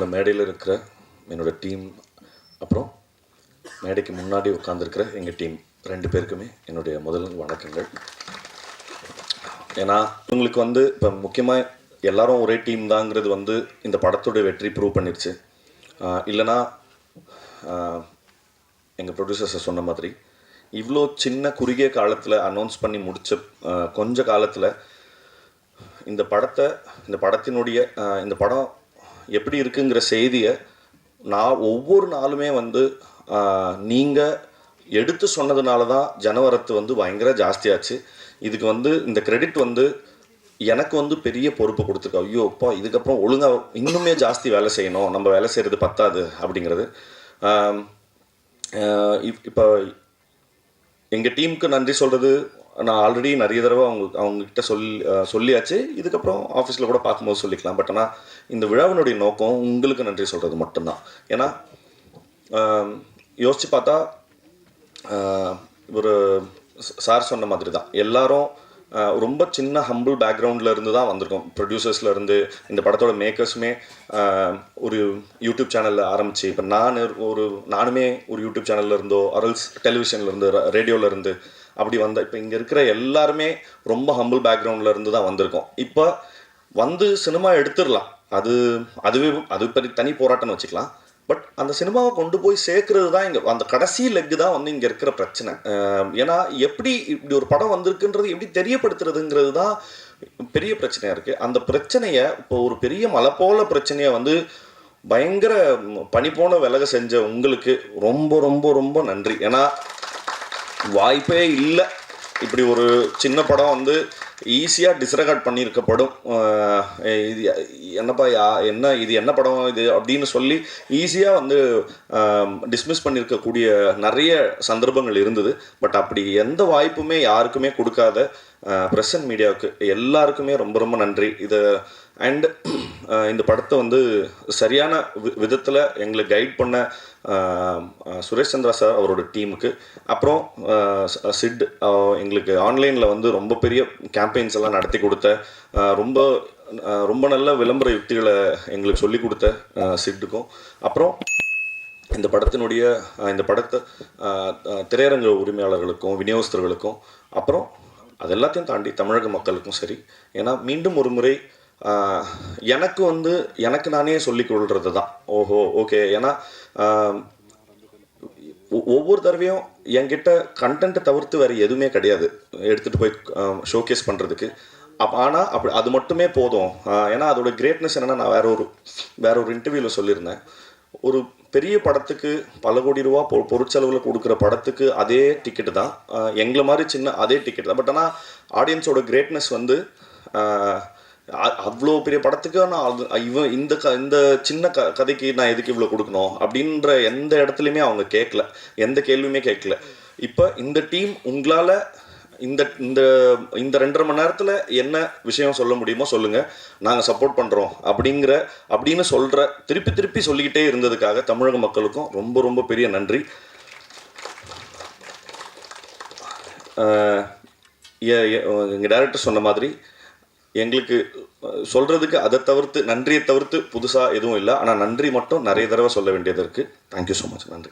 முதல்ல மேடையில் இருக்கிற என்னோடய டீம், அப்புறம் மேடைக்கு முன்னாடி உட்காந்துருக்கிற எங்கள் டீம் 2 பேருக்குமே என்னுடைய முதல் வணக்கங்கள். ஏன்னா உங்களுக்கு இப்போ முக்கியமாக எல்லாரும் ஒரே டீம் தாங்கிறது இந்த படத்தோடைய வெற்றி ப்ரூவ் பண்ணிடுச்சு. இல்லைனா எங்கள் ப்ரொடியூசர்ஸை சொன்ன மாதிரி இவ்வளோ சின்ன குறுகிய காலத்தில் அனௌன்ஸ் பண்ணி முடித்த கொஞ்ச காலத்தில் இந்த படத்தினுடைய இந்த படம் எப்படி இருக்குங்கிற செய்தியை நான் ஒவ்வொரு நாளுமே நீங்கள் எடுத்து சொன்னதுனால தான் ஜனவரத்து பயங்கர ஜாஸ்தியாச்சு. இதுக்கு இந்த கிரெடிட் எனக்கு பெரிய பொறுப்பு கொடுத்துருக்கு. ஐயோ அப்பா, இதுக்கப்புறம் ஒழுங்காக இன்னுமே ஜாஸ்தி வேலை செய்யணும், நம்ம வேலை செய்கிறது பத்தாது அப்படிங்கிறது. இப்போ எங்கள் டீமுக்கு நன்றி சொல்கிறது நான் ஆல்ரெடி நிறைய தடவை அவங்கக்கிட்ட சொல்லியாச்சு. இதுக்கப்புறம் ஆஃபீஸில் கூட பார்க்கும்போது சொல்லிக்கலாம். பட் ஆனால் இந்த விழாவினுடைய நோக்கம் உங்களுக்கு நன்றி சொல்கிறது மட்டும்தான். ஏன்னா யோசித்து பார்த்தா ஒரு சார் சொன்ன மாதிரி தான் எல்லாரும் ரொம்ப சின்ன ஹம்பிள் பேக்ரவுண்டில் இருந்து தான் வந்திருக்கோம். ப்ரொடியூசர்ஸ்லேருந்து இந்த படத்தோட மேக்கர்ஸுமே ஒரு யூடியூப் சேனலில் ஆரம்பித்து இப்போ நானுமே ஒரு யூடியூப் சேனலில் இருந்தோ அரல்ஸ் டெலிவிஷன்லேருந்து ரேடியோவிலேருந்து அப்படி இப்போ இங்கே இருக்கிற எல்லாருமே ரொம்ப ஹம்பிள் பேக்ரவுண்டில் இருந்து தான் வந்திருக்கோம். இப்போ சினிமா எடுத்துடலாம், அது பெரிய தனி போராட்டம்னு வச்சுக்கலாம். பட் அந்த சினிமாவை கொண்டு போய் சேர்க்கறது தான் இங்கே அந்த கடைசி லெக்கு தான் இங்கே இருக்கிற பிரச்சனை. ஏன்னா எப்படி இப்படி ஒரு படம் வந்திருக்குன்றது எப்படி தெரியப்படுத்துறதுங்கிறது தான் பெரிய பிரச்சனையாக இருக்குது. அந்த பிரச்சனையை இப்போ ஒரு பெரிய மலை போல பிரச்சனையை பயங்கர பனி போன விலக செஞ்ச உங்களுக்கு ரொம்ப ரொம்ப ரொம்ப நன்றி. ஏன்னா வாய்ப்பே இல்லை இப்படி ஒரு சின்ன படம் ஈஸியாக டிஸ்ரெகார்ட் பண்ணியிருக்கப்படும். இது என்னப்பா இது என்ன படம் இது அப்படின்னு சொல்லி ஈஸியாக டிஸ்மிஸ் பண்ணியிருக்கக்கூடிய நிறைய சந்தர்ப்பங்கள் இருந்தது. பட் அப்படி எந்த வாய்ப்புமே யாருக்குமே கொடுக்காத ப்ரெஸ் அண்ட் மீடியாவுக்கு எல்லாருக்குமே ரொம்ப ரொம்ப நன்றி. அண்ட் இந்த படத்தை சரியான விதத்தில் எங்களை கைட் பண்ண சுரேஷ் சந்திரா சார் அவரோட டீமுக்கு, அப்புறம் சிட் எங்களுக்கு ஆன்லைனில் ரொம்ப பெரிய கேம்பெயின்ஸ் எல்லாம் நடத்தி கொடுத்த ரொம்ப ரொம்ப நல்ல விளம்பர யுக்திகளை எங்களுக்கு சொல்லி கொடுத்த சிட்டுக்கும், அப்புறம் இந்த படத்தை திரையரங்க உரிமையாளர்களுக்கும் விநியோகஸ்தர்களுக்கும், அப்புறம் அது எல்லாத்தையும் தாண்டி தமிழக மக்களுக்கும் சரி. ஏன்னா மீண்டும் ஒரு முறை எனக்கு நானே சொல்லிக் கொள்வது தான் ஓஹோ ஓகே. ஏன்னா ஒவ்வொரு தடவையும் என்கிட்ட கண்டென்ட்டை தவிர்த்து வேறு எதுவுமே கிடையாது எடுத்துகிட்டு போய் ஷோகேஸ் பண்ணுறதுக்கு. ஆனால் அது மட்டுமே போதும். ஏன்னா அதோட கிரேட்னஸ் என்னென்னா, நான் வேற ஒரு இன்டர்வியூவில் சொல்லியிருந்தேன், ஒரு பெரிய படத்துக்கு பல கோடி ரூபா பொருட்செலவில் கொடுக்குற படத்துக்கு அதே டிக்கெட்டு தான், எங்களை மாதிரி சின்ன அதே டிக்கெட் தான். பட் ஆனால் ஆடியன்ஸோட கிரேட்னஸ் அவ்வளோ பெரிய படத்துக்கு நான் இந்த சின்ன கதைக்கு நான் எதுக்கு இவ்வளோ கொடுக்கணும் அப்படின்ற எந்த இடத்துலையுமே அவங்க கேட்கல, எந்த கேள்வியுமே கேட்கல. இப்போ இந்த டீம் உங்களால் இந்த 2.5 மணி நேரத்தில் என்ன விஷயம் சொல்ல முடியுமோ சொல்லுங்கள், நாங்கள் சப்போர்ட் பண்ணுறோம் அப்படின்னு திருப்பி சொல்லிக்கிட்டே இருந்ததுக்காக தமிழக மக்களுக்கும் ரொம்ப ரொம்ப பெரிய நன்றி. எங்கள் டைரக்டர் சொன்ன மாதிரி எங்களுக்கு சொல்கிறதுக்கு நன்றியை தவிர்த்து புதுசாக எதுவும் இல்லை. ஆனால் நன்றி மட்டும் நிறைய தடவை சொல்ல வேண்டியது இருக்குது. Thank you so much. நன்றி.